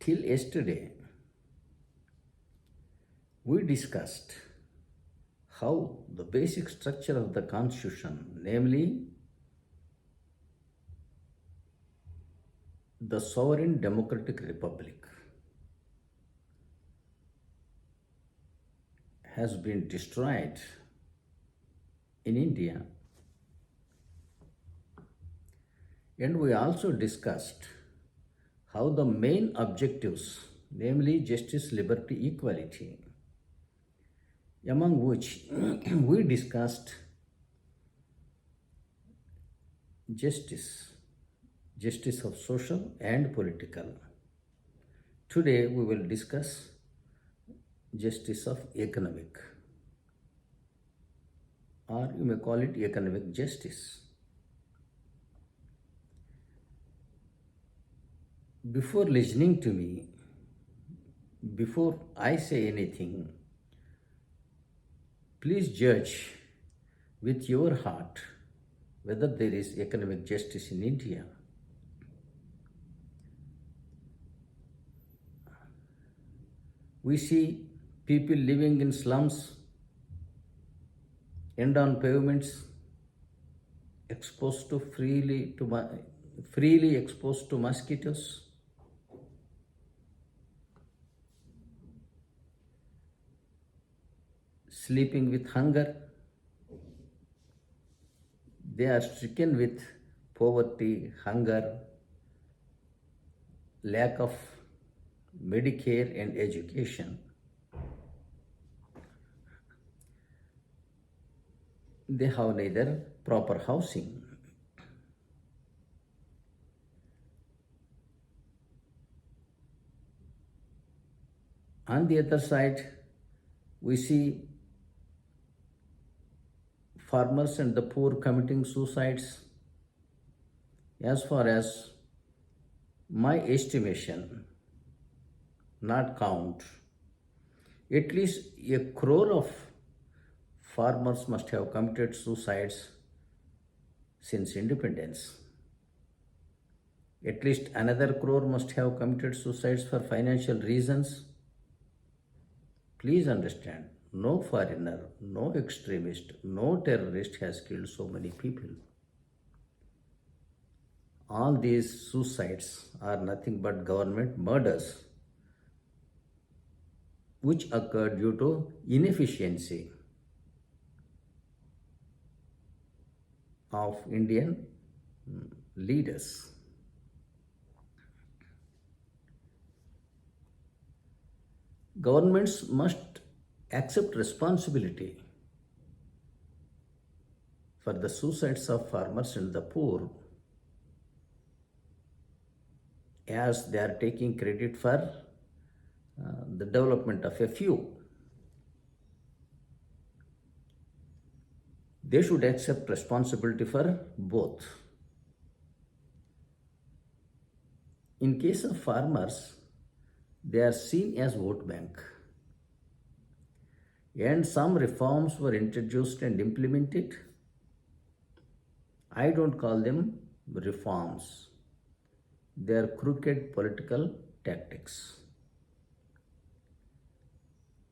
Till yesterday, we discussed how the basic structure of the Constitution, namely the sovereign democratic republic, has been destroyed in India. And we also discussed how the main objectives, namely justice, liberty, equality, among which we discussed justice of social and political. Today we will discuss justice of economic, or you may call it economic justice. Before listening to me, before I say anything, please judge with your heart whether there is economic justice in India. We see people living in slums and on pavements, freely exposed to mosquitoes. Sleeping with hunger. They are stricken with poverty, hunger, lack of Medicare and education. They have neither proper housing. On the other side, we see farmers and the poor committing suicides. As far as my estimation, not count, at least a crore of farmers must have committed suicides since independence. At least another crore must have committed suicides for financial reasons. Please understand, no foreigner, no extremist, no terrorist has killed so many people. All these suicides are nothing but government murders, which occurred due to inefficiency of Indian leaders. Governments must accept responsibility for the suicides of farmers and the poor, as they are taking credit for the development of a few. They should accept responsibility for both. In case of farmers, they are seen as vote bank. And some reforms were introduced and implemented. I don't call them reforms. They are crooked political tactics.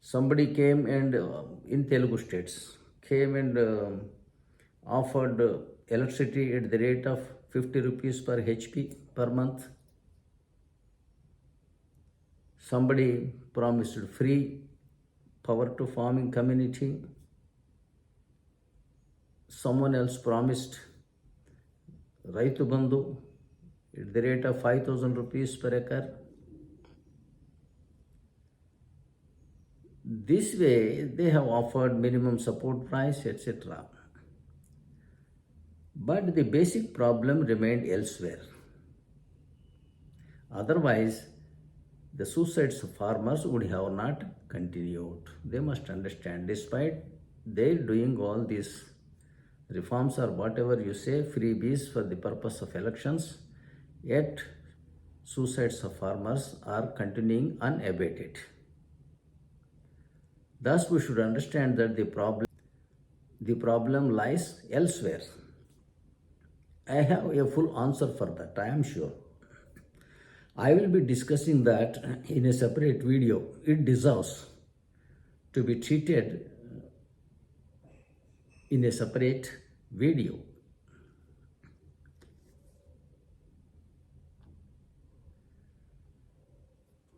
Somebody came and, in Telugu states, came and offered electricity at the rate of 50 rupees per HP per month. Somebody promised free power to farming community. Someone else promised Raitu Bandhu at the rate of 5,000 rupees per acre. This way, they have offered minimum support price, etc. But the basic problem remained elsewhere. Otherwise, the suicides of farmers would have not continued. They must understand, despite they doing all these reforms or whatever you say, freebies for the purpose of elections, yet suicides of farmers are continuing unabated. Thus, we should understand that the problem lies elsewhere. I have a full answer for that, I am sure. I will be discussing that in a separate video. It deserves to be treated in a separate video.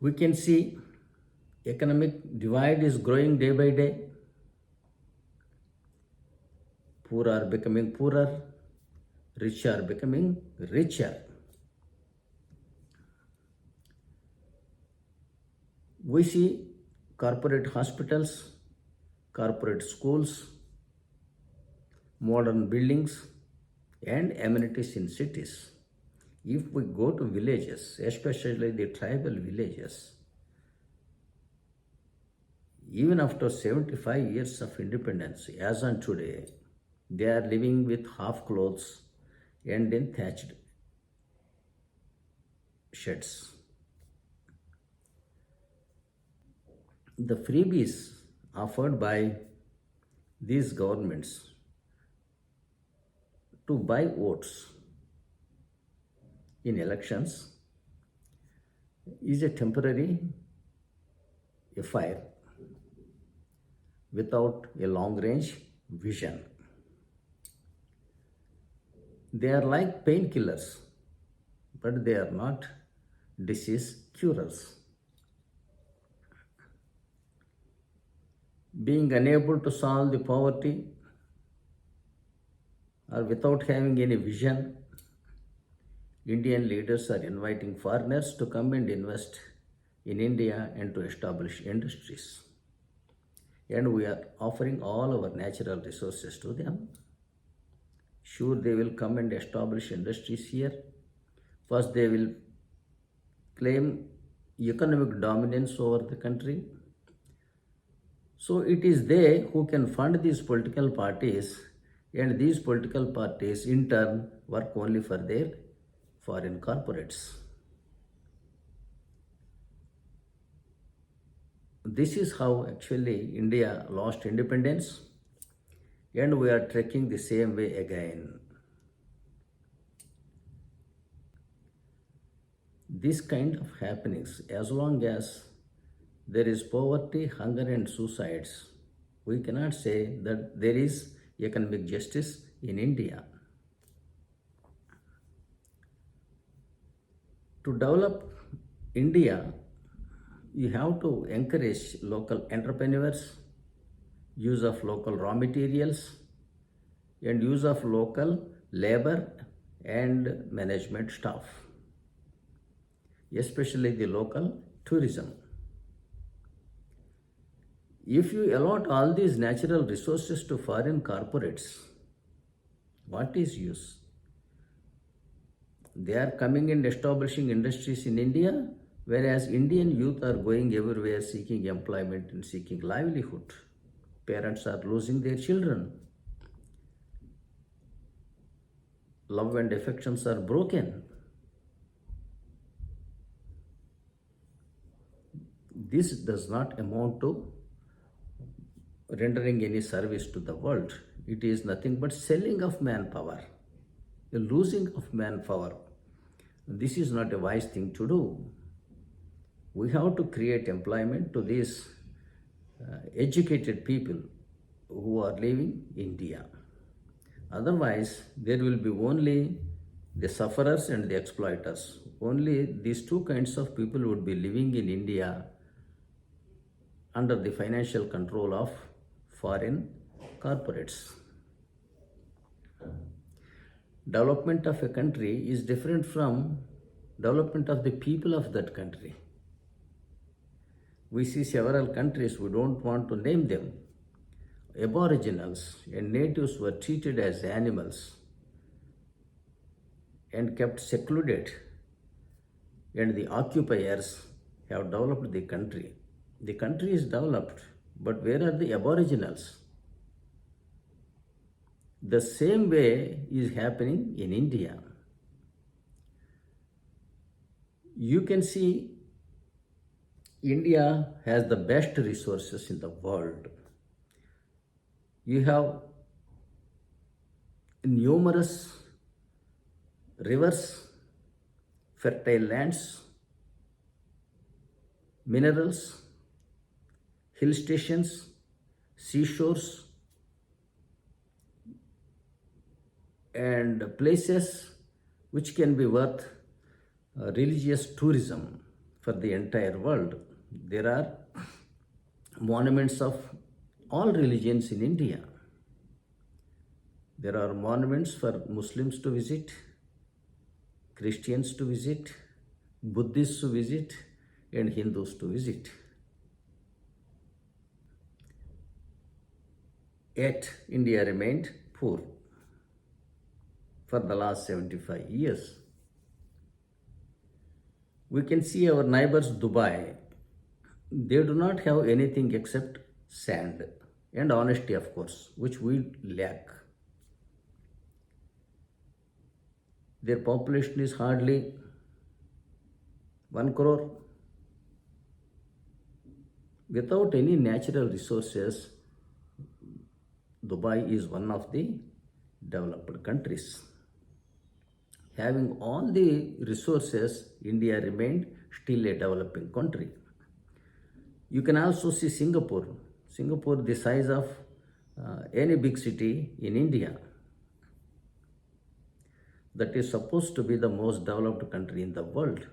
We can see economic divide is growing day by day. Poor are becoming poorer, rich are becoming richer. We see corporate hospitals, corporate schools, modern buildings, and amenities in cities. If we go to villages, especially the tribal villages, even after 75 years of independence, as on today, they are living with half clothes and in thatched sheds. The freebies offered by these governments to buy votes in elections is a temporary affair without a long-range vision. They are like painkillers, but they are not disease curers. Being unable to solve the poverty or without having any vision, Indian leaders are inviting foreigners to come and invest in India and to establish industries. And we are offering all our natural resources to them. Sure, they will come and establish industries here. First, they will claim economic dominance over the country. So it is they who can fund these political parties, and these political parties in turn work only for their foreign corporates. This is how actually India lost independence, and we are trekking the same way again. This kind of happenings, as long as there is poverty, hunger, and suicides, we cannot say that there is economic justice in India. To develop India, you have to encourage local entrepreneurs, use of local raw materials, and use of local labor and management staff, especially the local tourism. If you allot all these natural resources to foreign corporates, what is use? They are coming and establishing industries in India, whereas Indian youth are going everywhere seeking employment and seeking livelihood. Parents are losing their children. Love and affections are broken. This does not amount to rendering any service to the world. It is nothing but selling of manpower, the losing of manpower. This is not a wise thing to do. We have to create employment to these educated people who are living in India. Otherwise, there will be only the sufferers and the exploiters. Only these two kinds of people would be living in India under the financial control of foreign corporates. Development of a country is different from development of the people of that country. We see several countries, we don't want to name them. Aboriginals and natives were treated as animals and kept secluded, and the occupiers have developed the country. The country is developed, but where are the aboriginals? The same way is happening in India. You can see India has the best resources in the world. You have numerous rivers, fertile lands, minerals, hill stations, seashores, and places which can be worth religious tourism for the entire world. There are monuments of all religions in India. There are monuments for Muslims to visit, Christians to visit, Buddhists to visit, and Hindus to visit. Yet India remained poor for the last 75 years. We can see our neighbors Dubai. They do not have anything except sand and honesty, of course, which we lack. Their population is hardly 1 crore. Without any natural resources, Dubai is one of the developed countries. Having all the resources, India remained still a developing country. You can also see Singapore. Singapore, the size of any big city in India. That is supposed to be the most developed country in the world.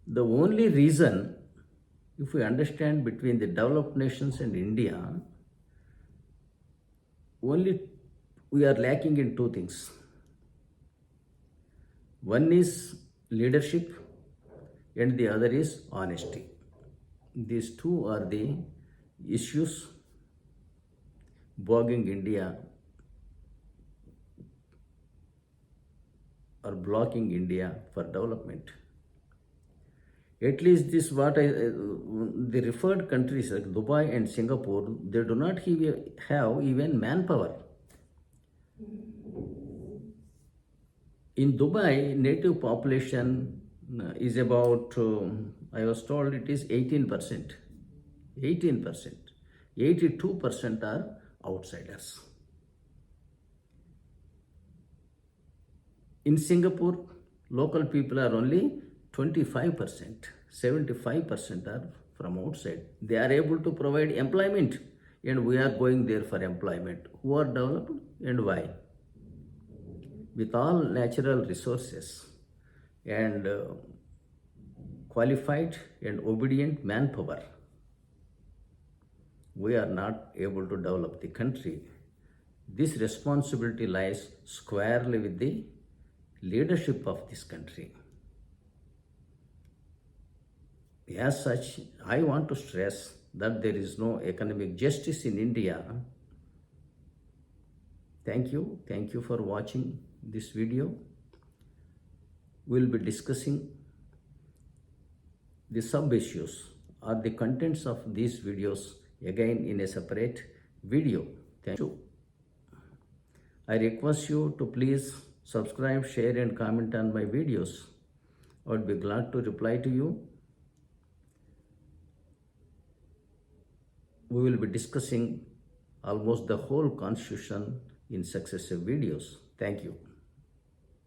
The only reason, if we understand between the developed nations and India, only we are lacking in two things. One is leadership and the other is honesty. These two are the issues bogging India or blocking India for development. At least this the referred countries like Dubai and Singapore, they do not have even manpower. In Dubai, native population is about, I was told it is 18%. 18%. 82% are outsiders. In Singapore, local people are only 25%. 75% are from outside. They are able to provide employment, and we are going there for employment. Who are developed and why? With all natural resources and qualified and obedient manpower, we are not able to develop the country. This responsibility lies squarely with the leadership of this country. As such, I want to stress that there is no economic justice in India. Thank you. Thank you for watching this video. We will be discussing the sub-issues or the contents of these videos again in a separate video. Thank you. I request you to please subscribe, share and comment on my videos. I would be glad to reply to you. We will be discussing almost the whole constitution in successive videos. Thank you.